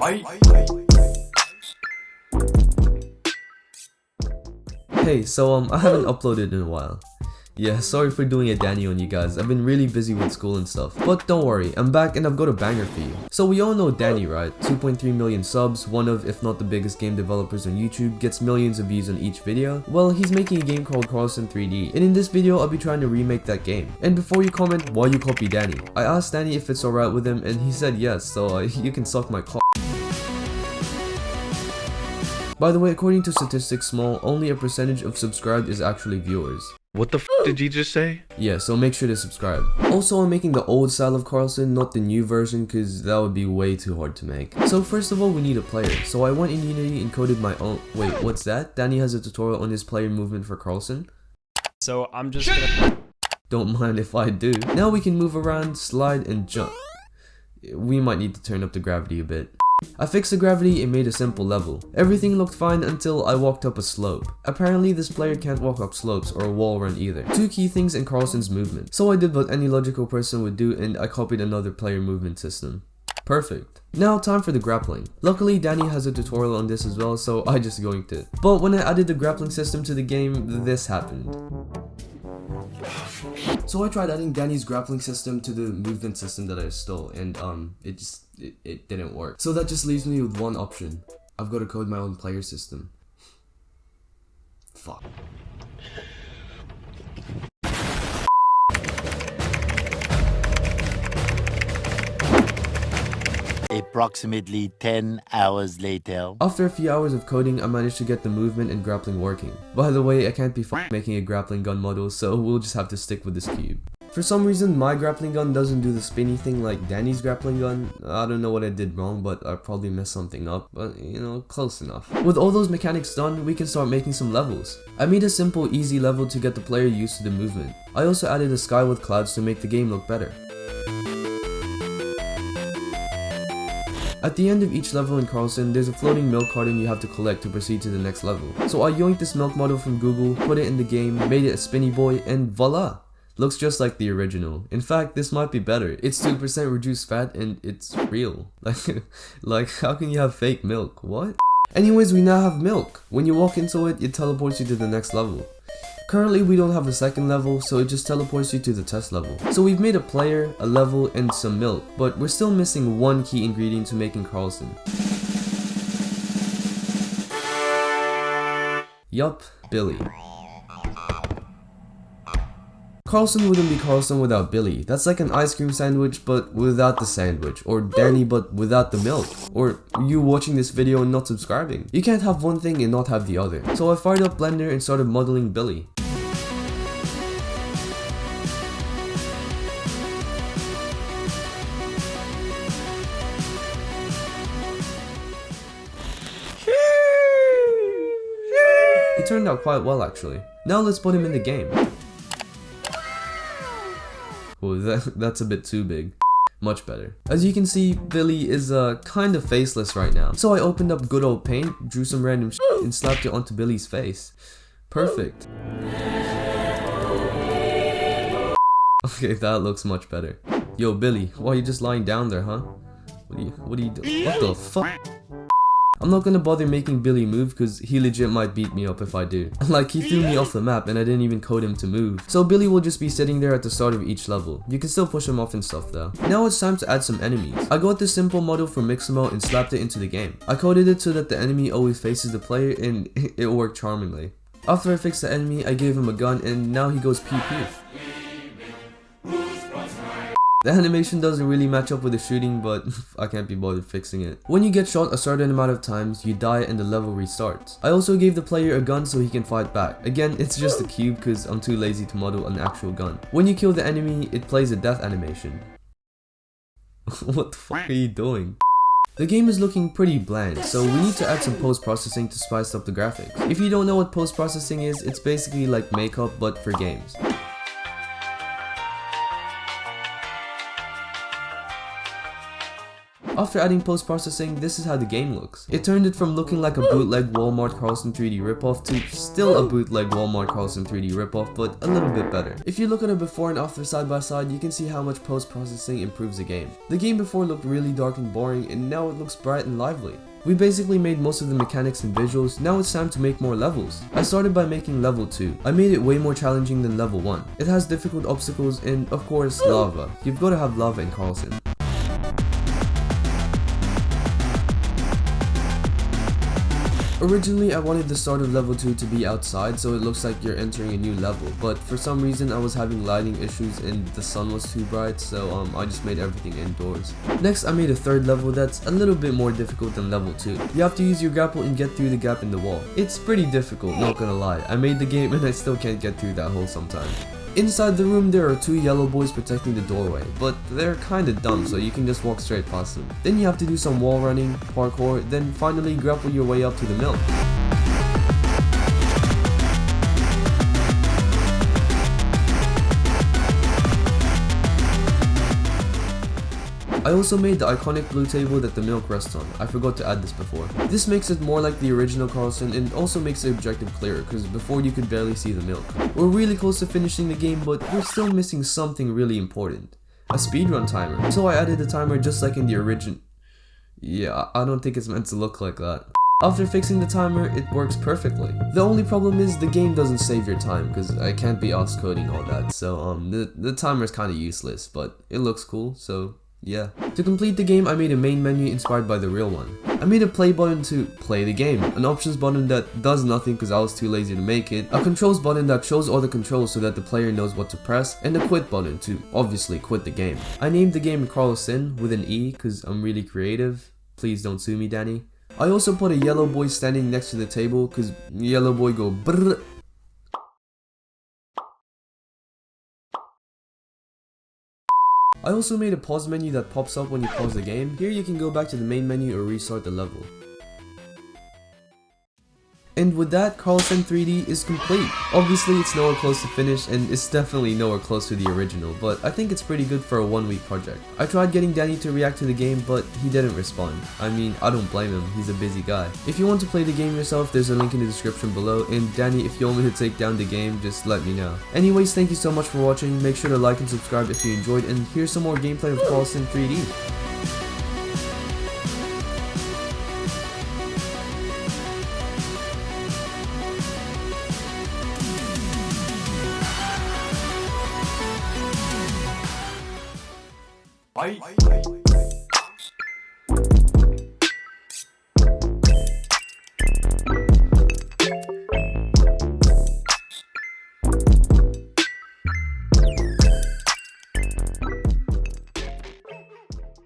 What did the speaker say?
Hey, so I haven't uploaded in a while. Yeah, sorry for doing a Dani on you guys. I've been really busy with school and stuff. But don't worry, I'm back and I've got a banger for you. So we all know Dani, right? 2.3 million subs, one of, if not the biggest game developers on YouTube, gets millions of views on each video. Well, he's making a game called Karlson 3D, and in this video I'll be trying to remake that game. And before you comment why you copy Dani, I asked Dani if it's alright with him and he said yes, so you can suck my cock. By the way, according to Statistics Small, only a percentage of subscribed is actually viewers. What the f did you just say? Yeah, so make sure to subscribe. Also, I'm making the old style of Karlson, not the new version, cause that would be way too hard to make. So first of all, we need a player. So I went in Unity and coded my own. Wait, what's that? Dani has a tutorial on his player movement for Karlson. So I'm just gonna... Don't mind if I do. Now we can move around, slide, and jump. We might need to turn up the gravity a bit. I fixed the gravity and made a simple level. Everything looked fine until I walked up a slope. Apparently this player can't walk up slopes or a wall run either. Two key things in Karlson's movement. So I did what any logical person would do and I copied another player movement system. Perfect. Now time for the grappling. Luckily Dani has a tutorial on this as well, so I just yoinked it. But when I added the grappling system to the game, this happened. So I tried adding Dani's grappling system to the movement system that I stole, and it didn't work. So that just leaves me with one option. I've got to code my own player system. Fuck. Approximately 10 hours later. After a few hours of coding, I managed to get the movement and grappling working. By the way, I can't be making a grappling gun model, so we'll just have to stick with this cube. For some reason, my grappling gun doesn't do the spinny thing like Dani's grappling gun. I don't know what I did wrong, but I probably messed something up, but you know, close enough. With all those mechanics done, we can start making some levels. I made a simple, easy level to get the player used to the movement. I also added a sky with clouds to make the game look better. At the end of each level in Karlson, there's a floating milk carton you have to collect to proceed to the next level. So I yoinked this milk model from Google, put it in the game, made it a spinny boy, and voila! Looks just like the original. In fact, this might be better. It's 2% reduced fat and it's real. Like how can you have fake milk? What? Anyways, we now have milk. When you walk into it, it teleports you to the next level. Currently, we don't have a second level, so it just teleports you to the test level. So we've made a player, a level, and some milk, but we're still missing one key ingredient to making Karlson. Yup, Billy. Karlson wouldn't be Karlson without Billy. That's like an ice cream sandwich but without the sandwich, or Dani but without the milk, or you watching this video and not subscribing. You can't have one thing and not have the other. So I fired up Blender and started modeling Billy. He turned out quite well actually. Now let's put him in the game. Oh, that's a bit too big. Much better. As you can see, Billy is kind of faceless right now. So I opened up good old paint, drew some random shit, and slapped it onto Billy's face. Perfect. Okay, that looks much better. Yo, Billy, why are you just lying down there, huh? What are you doing? What the fuck? I'm not gonna bother making Billy move because he legit might beat me up if I do. Like, he threw me off the map and I didn't even code him to move. So Billy will just be sitting there at the start of each level. You can still push him off and stuff though. Now it's time to add some enemies. I got this simple model from Mixamo and slapped it into the game. I coded it so that the enemy always faces the player and it worked charmingly. After I fixed the enemy, I gave him a gun and now he goes pew pew. The animation doesn't really match up with the shooting, but I can't be bothered fixing it. When you get shot a certain amount of times, you die and the level restarts. I also gave the player a gun so he can fight back. Again, it's just a cube because I'm too lazy to model an actual gun. When you kill the enemy, it plays a death animation. What the fuck are you doing? The game is looking pretty bland, so we need to add some post-processing to spice up the graphics. If you don't know what post-processing is, it's basically like makeup but for games. After adding post-processing, this is how the game looks. It turned it from looking like a bootleg Remade Karlson 3D ripoff to still a bootleg Remade Karlson 3D ripoff, but a little bit better. If you look at a before and after side by side, you can see how much post-processing improves the game. The game before looked really dark and boring, and now it looks bright and lively. We basically made most of the mechanics and visuals, now it's time to make more levels. I started by making level 2. I made it way more challenging than level 1. It has difficult obstacles and, of course, lava. You've got to have lava in Karlson. Originally, I wanted the start of level 2 to be outside so it looks like you're entering a new level, but for some reason I was having lighting issues and the sun was too bright, so I just made everything indoors. Next, I made a third level that's a little bit more difficult than level 2. You have to use your grapple and get through the gap in the wall. It's pretty difficult, not gonna lie. I made the game and I still can't get through that hole sometimes. Inside the room there are 2 yellow boys protecting the doorway, but they're kinda dumb so you can just walk straight past them. Then you have to do some wall running, parkour, then finally grapple your way up to the milk. I also made the iconic blue table that the milk rests on. I forgot to add this before. This makes it more like the original Karlson and also makes the objective clearer because before you could barely see the milk. We're really close to finishing the game, but we're still missing something really important. A speedrun timer. So I added the timer just like in the original. Yeah, I don't think it's meant to look like that. After fixing the timer, it works perfectly. The only problem is the game doesn't save your time because I can't be off coding all that, so the timer is kind of useless, but it looks cool, so yeah. To complete the game, I made a main menu inspired by the real one. I made a play button to play the game, an options button that does nothing because I was too lazy to make it, a controls button that shows all the controls so that the player knows what to press, and a quit button to obviously quit the game. I named the game Karlson with an E because I'm really creative. Please don't sue me, Dani. I also put a yellow boy standing next to the table because yellow boy go brrr. I also made a pause menu that pops up when you pause the game. Here you can go back to the main menu or restart the level. And with that, Karlson 3D is complete. Obviously it's nowhere close to finish and it's definitely nowhere close to the original, but I think it's pretty good for a 1-week project. I tried getting Dani to react to the game, but he didn't respond. I mean, I don't blame him, he's a busy guy. If you want to play the game yourself, there's a link in the description below, and Dani, if you want me to take down the game, just let me know. Anyways, thank you so much for watching, make sure to like and subscribe if you enjoyed, and here's some more gameplay of Karlson 3D. Bye.